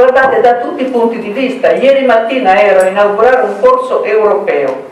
guardate da tutti i punti di vista. Ieri mattina ero a inaugurare un corso europeo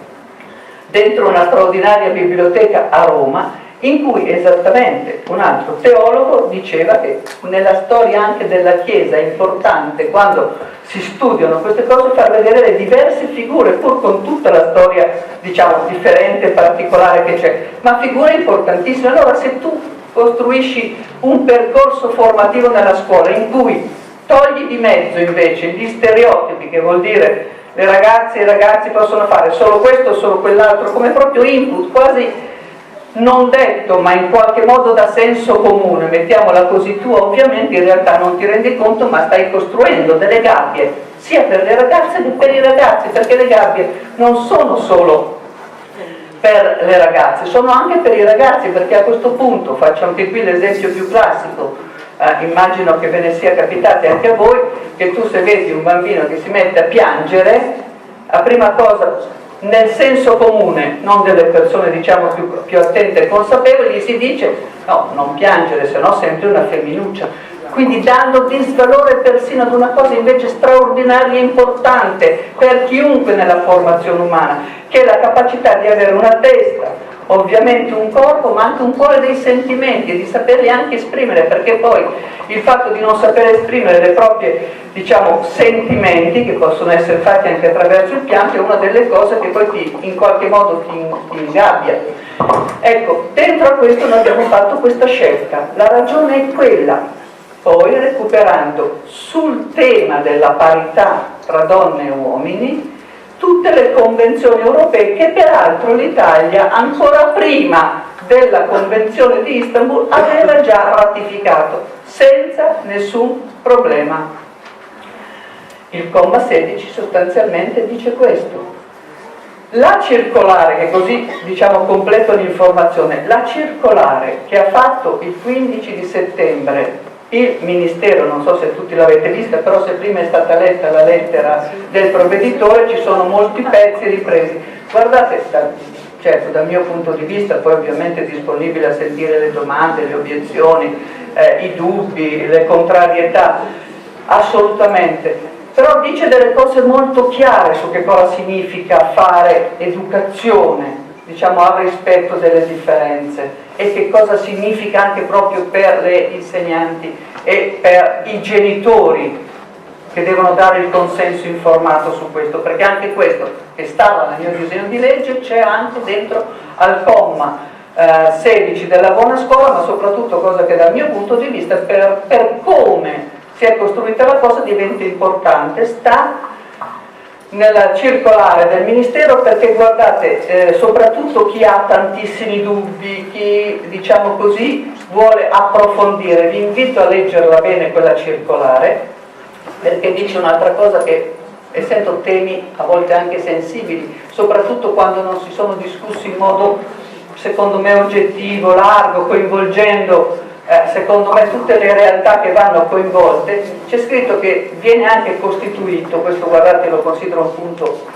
dentro una straordinaria biblioteca a Roma, in cui esattamente un altro teologo diceva che nella storia anche della Chiesa è importante, quando si studiano queste cose, far vedere le diverse figure, pur con tutta la storia, diciamo, differente e particolare che c'è, ma figure importantissime. Allora, se tu costruisci un percorso formativo nella scuola in cui togli di mezzo invece gli stereotipi, che vuol dire le ragazze e i ragazzi possono fare solo questo o solo quell'altro, come proprio input, quasi non detto ma in qualche modo da senso comune, mettiamola così, tu ovviamente in realtà non ti rendi conto, ma stai costruendo delle gabbie sia per le ragazze che per i ragazzi, perché le gabbie non sono solo per le ragazze, sono anche per i ragazzi, perché a questo punto, faccio anche qui l'esempio più classico, immagino che ve ne sia capitato anche a voi, che tu se vedi un bambino che si mette a piangere, la prima cosa, nel senso comune, non delle persone diciamo più attente e consapevoli, gli si dice no, non piangere, se no sembri una femminuccia, quindi dando disvalore persino ad una cosa invece straordinaria e importante per chiunque nella formazione umana, che è la capacità di avere una testa, ovviamente un corpo, ma anche un cuore, dei sentimenti, e di saperli anche esprimere, perché poi il fatto di non sapere esprimere le proprie, diciamo, sentimenti, che possono essere fatti anche attraverso il pianto, è una delle cose che poi in qualche modo ti ingabbia. Ecco, dentro a questo noi abbiamo fatto questa scelta. La ragione è quella, poi recuperando sul tema della parità tra donne e uomini tutte le convenzioni europee che peraltro l'Italia ancora prima della Convenzione di Istanbul aveva già ratificato senza nessun problema. Il comma 16 sostanzialmente dice questo. La circolare, che così diciamo completo l'informazione, la circolare che ha fatto il 15 di settembre il Ministero, non so se tutti l'avete vista, però se prima è stata letta la lettera del provveditore ci sono molti pezzi ripresi. Guardate, certo dal mio punto di vista, poi ovviamente è disponibile a sentire le domande, le obiezioni, i dubbi, le contrarietà, assolutamente, però dice delle cose molto chiare su che cosa significa fare educazione, diciamo al rispetto delle differenze, e che cosa significa anche proprio per le insegnanti e per i genitori che devono dare il consenso informato su questo, perché anche questo che stava nel mio disegno di legge c'è anche dentro al comma 16 della buona scuola, ma soprattutto, cosa che dal mio punto di vista per come si è costruita la cosa diventa importante, sta nella circolare del Ministero, perché guardate, soprattutto chi ha tantissimi dubbi, chi diciamo così vuole approfondire, vi invito a leggerla bene quella circolare, perché dice un'altra cosa che, essendo temi a volte anche sensibili, soprattutto quando non si sono discussi in modo secondo me oggettivo, largo, coinvolgendo secondo me tutte le realtà che vanno coinvolte, c'è scritto che viene anche costituito, questo guardate lo considero un punto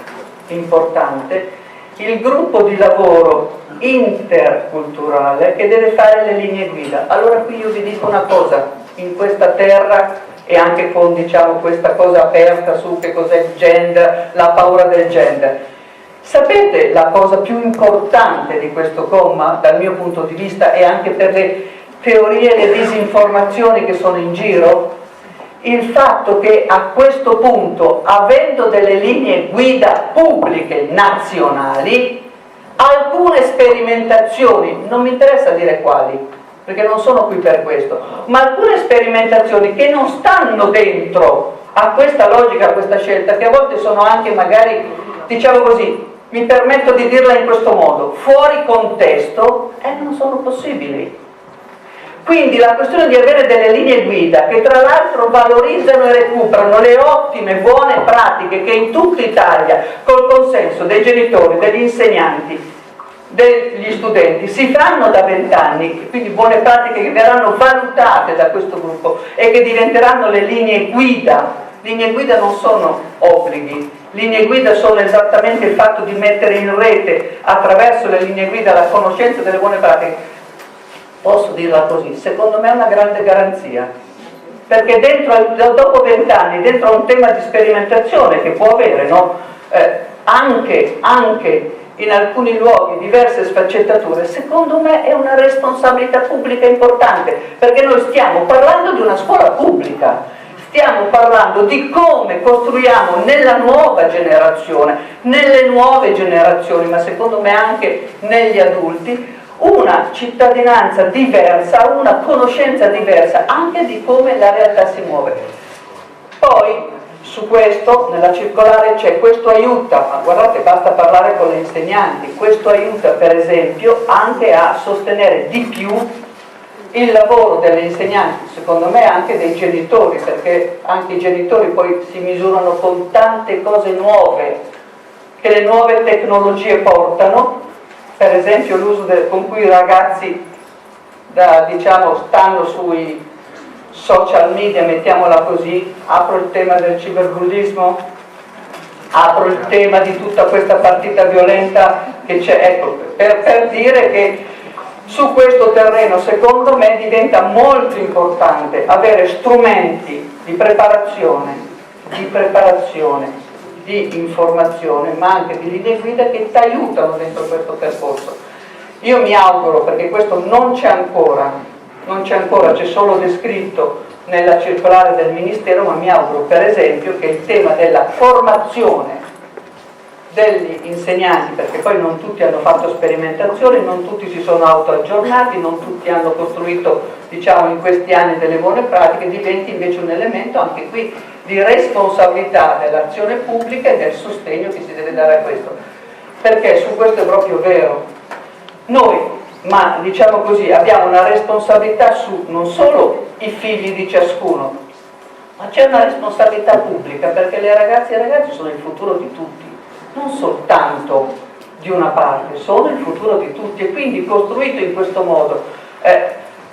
importante, il gruppo di lavoro interculturale che deve fare le linee guida. Allora qui io vi dico una cosa, in questa terra e anche con diciamo questa cosa aperta su che cos'è il gender, la paura del gender, sapete la cosa più importante di questo comma dal mio punto di vista e anche per le teorie e le disinformazioni che sono in giro? Il fatto che a questo punto, avendo delle linee guida pubbliche nazionali, alcune sperimentazioni, non mi interessa dire quali, perché non sono qui per questo, ma alcune sperimentazioni che non stanno dentro a questa logica, a questa scelta, che a volte sono anche magari, diciamo così, mi permetto di dirla in questo modo, fuori contesto, non sono possibili. Quindi la questione di avere delle linee guida che tra l'altro valorizzano e recuperano le ottime, buone pratiche che in tutta Italia, col consenso dei genitori, degli insegnanti, degli studenti, si fanno da 20 anni, quindi buone pratiche che verranno valutate da questo gruppo e che diventeranno le linee guida. Linee guida non sono obblighi, linee guida sono esattamente il fatto di mettere in rete attraverso le linee guida la conoscenza delle buone pratiche. Posso dirla così, secondo me è una grande garanzia, perché dopo 20 anni, dentro a un tema di sperimentazione che può avere, no? Anche in alcuni luoghi diverse sfaccettature, secondo me è una responsabilità pubblica importante, perché noi stiamo parlando di una scuola pubblica, stiamo parlando di come costruiamo nella nuova generazione, nelle nuove generazioni, ma secondo me anche negli adulti, una cittadinanza diversa, una conoscenza diversa anche di come la realtà si muove. Poi su questo, nella circolare c'è, questo aiuta, ma guardate, basta parlare con le insegnanti, questo aiuta per esempio anche a sostenere di più il lavoro delle insegnanti, secondo me anche dei genitori, perché anche i genitori poi si misurano con tante cose nuove che le nuove tecnologie portano, per esempio l'uso con cui i ragazzi stanno sui social media, mettiamola così, apro il tema del cyberbullismo, apro il tema di tutta questa partita violenta che c'è, ecco, per dire che su questo terreno secondo me diventa molto importante avere strumenti di preparazione, di informazione, ma anche di linee guida che ti aiutano dentro questo percorso. Io mi auguro, perché questo non c'è ancora, c'è solo descritto nella circolare del Ministero, ma mi auguro per esempio che il tema della formazione degli insegnanti, perché poi non tutti hanno fatto sperimentazioni, non tutti si sono autoaggiornati, non tutti hanno costruito, diciamo, in questi anni delle buone pratiche, diventi invece un elemento anche qui di responsabilità dell'azione pubblica e del sostegno che si deve dare a questo, perché su questo è proprio vero. Noi, ma diciamo così, abbiamo una responsabilità su non solo i figli di ciascuno, ma c'è una responsabilità pubblica, perché le ragazze e i ragazzi sono il futuro di tutti, non soltanto di una parte, sono il futuro di tutti, e quindi costruito in questo modo.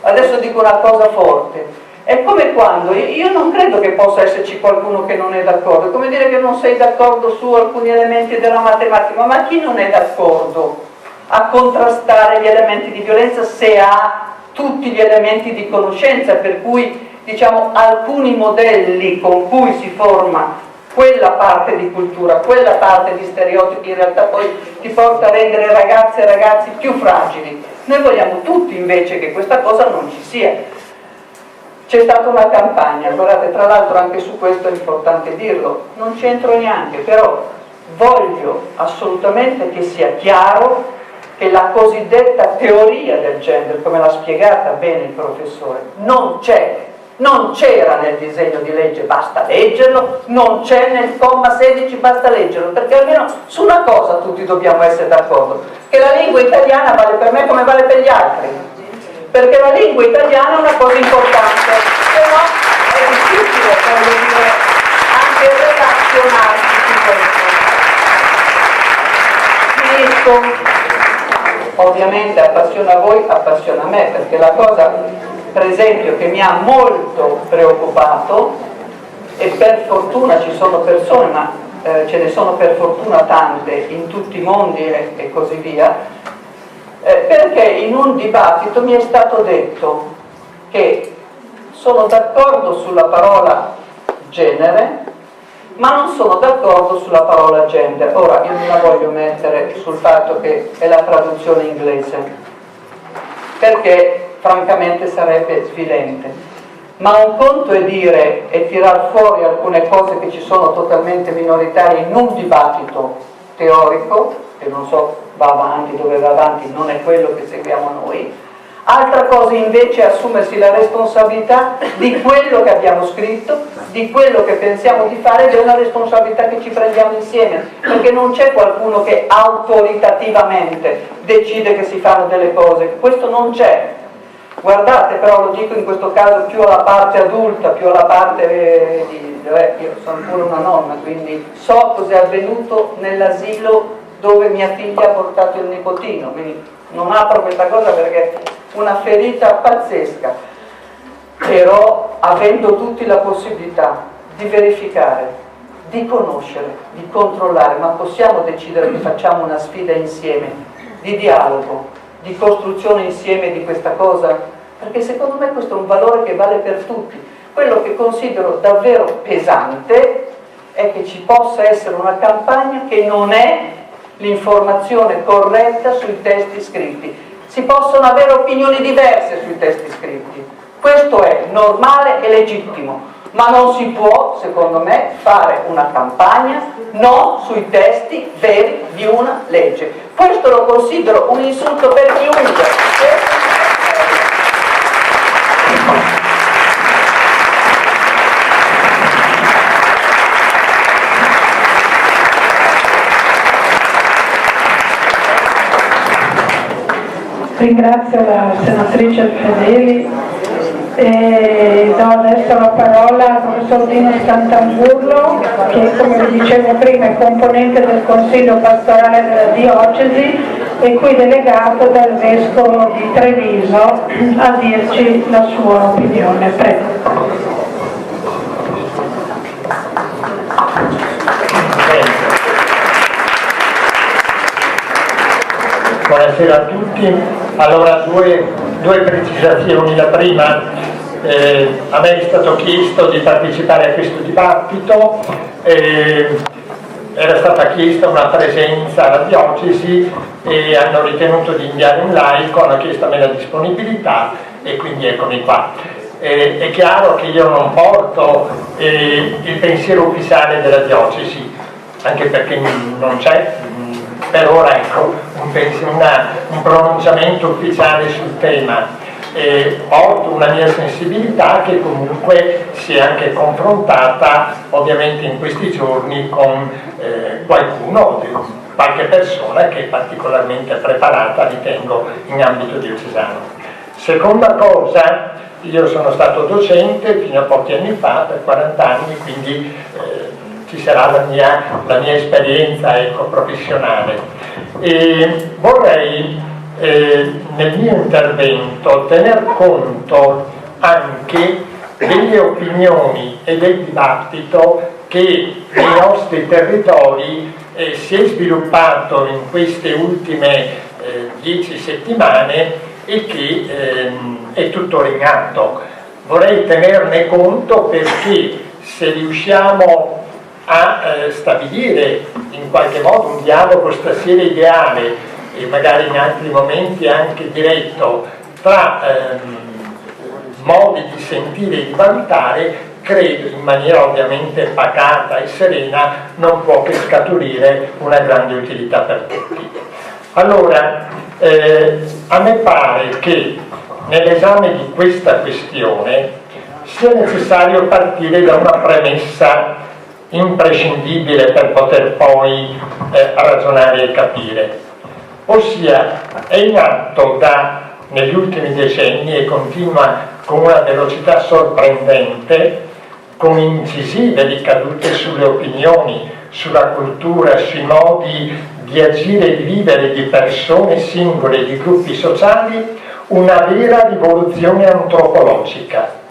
Adesso dico una cosa forte, è come quando, io non credo che possa esserci qualcuno che non è d'accordo, è come dire che non sei d'accordo su alcuni elementi della matematica, ma chi non è d'accordo a contrastare gli elementi di violenza se ha tutti gli elementi di conoscenza, per cui diciamo alcuni modelli con cui si forma quella parte di cultura, quella parte di stereotipi, in realtà poi ti porta a rendere ragazze e ragazzi più fragili. Noi vogliamo tutti invece che questa cosa non ci sia. C'è stata una campagna, guardate, tra l'altro anche su questo è importante dirlo, non c'entro neanche, però voglio assolutamente che sia chiaro che la cosiddetta teoria del gender, come l'ha spiegata bene il professore, non c'era nel disegno di legge, basta leggerlo, non c'è nel comma 16, basta leggerlo, perché almeno su una cosa tutti dobbiamo essere d'accordo, che la lingua italiana vale per me come vale per gli altri, perché la lingua italiana è una cosa importante, se no è difficile, voglio dire, anche relazionarsi su questo. Finisco. Ovviamente appassiona a voi, appassiona a me, perché la cosa, per esempio, che mi ha molto preoccupato, e per fortuna ci sono persone, ma ce ne sono per fortuna tante in tutti i mondi e così via, perché in un dibattito mi è stato detto che sono d'accordo sulla parola genere, ma non sono d'accordo sulla parola gender. Ora, io non la voglio mettere sul fatto che è la traduzione inglese, perché francamente sarebbe svilente. Ma un conto è dire e tirar fuori alcune cose che ci sono totalmente minoritarie in un dibattito teorico, che non so, va avanti, dove va avanti, non è quello che seguiamo noi. Altra cosa invece è assumersi la responsabilità di quello che abbiamo scritto, di quello che pensiamo di fare, ed è una responsabilità che ci prendiamo insieme, perché non c'è qualcuno che autoritativamente decide che si fanno delle cose, questo non c'è. Guardate, però lo dico in questo caso più alla parte adulta, più alla parte io sono pure una nonna, quindi so cos'è avvenuto nell'asilo dove mia figlia ha portato il nipotino, quindi non apro questa cosa perché è una ferita pazzesca, però avendo tutti la possibilità di verificare, di conoscere, di controllare, ma possiamo decidere che facciamo una sfida insieme, di dialogo, di costruzione insieme di questa cosa, perché secondo me questo è un valore che vale per tutti. Quello che considero davvero pesante è che ci possa essere una campagna che non è l'informazione corretta sui testi scritti. Si possono avere opinioni diverse sui testi scritti, questo è normale e legittimo, ma non si può, secondo me, fare una campagna non sui testi veri di una legge. Questo lo considero un insulto per chiunque. Ringrazio la senatrice Fedeli e do adesso la parola al professor Dino Scantamburlo, che come vi dicevo prima è componente del Consiglio pastorale della diocesi e qui delegato dal Vescovo di Treviso a dirci la sua opinione. Prego. Buonasera a tutti. Allora, due precisazioni. La prima, a me è stato chiesto di partecipare a questo dibattito, era stata chiesta una presenza alla diocesi e hanno ritenuto di inviare un laico, hanno chiesto a me la disponibilità e quindi eccomi qua. È chiaro che io non porto il pensiero ufficiale della diocesi, anche perché non c'è per ora un pronunciamento ufficiale sul tema. Porto una mia sensibilità che comunque si è anche confrontata ovviamente in questi giorni con qualche persona che è particolarmente preparata, ritengo, in ambito diocesano. Seconda cosa, io sono stato docente fino a pochi anni fa, per 40 anni, quindi ci sarà la mia esperienza professionale. E vorrei nel mio intervento tener conto anche delle opinioni e del dibattito che nei nostri territori si è sviluppato in queste ultime 10 settimane e che è tuttora in atto. Vorrei tenerne conto perché se riusciamo a stabilire in qualche modo un dialogo stasera ideale e magari in altri momenti anche diretto tra modi di sentire e di valutare, credo in maniera ovviamente pacata e serena non può che scaturire una grande utilità per tutti. Allora, a me pare che nell'esame di questa questione sia necessario partire da una premessa imprescindibile per poter poi ragionare e capire, ossia è in atto negli ultimi decenni e continua con una velocità sorprendente, con incisive ricadute sulle opinioni, sulla cultura, sui modi di agire e di vivere di persone singole e di gruppi sociali, una vera rivoluzione antropologica.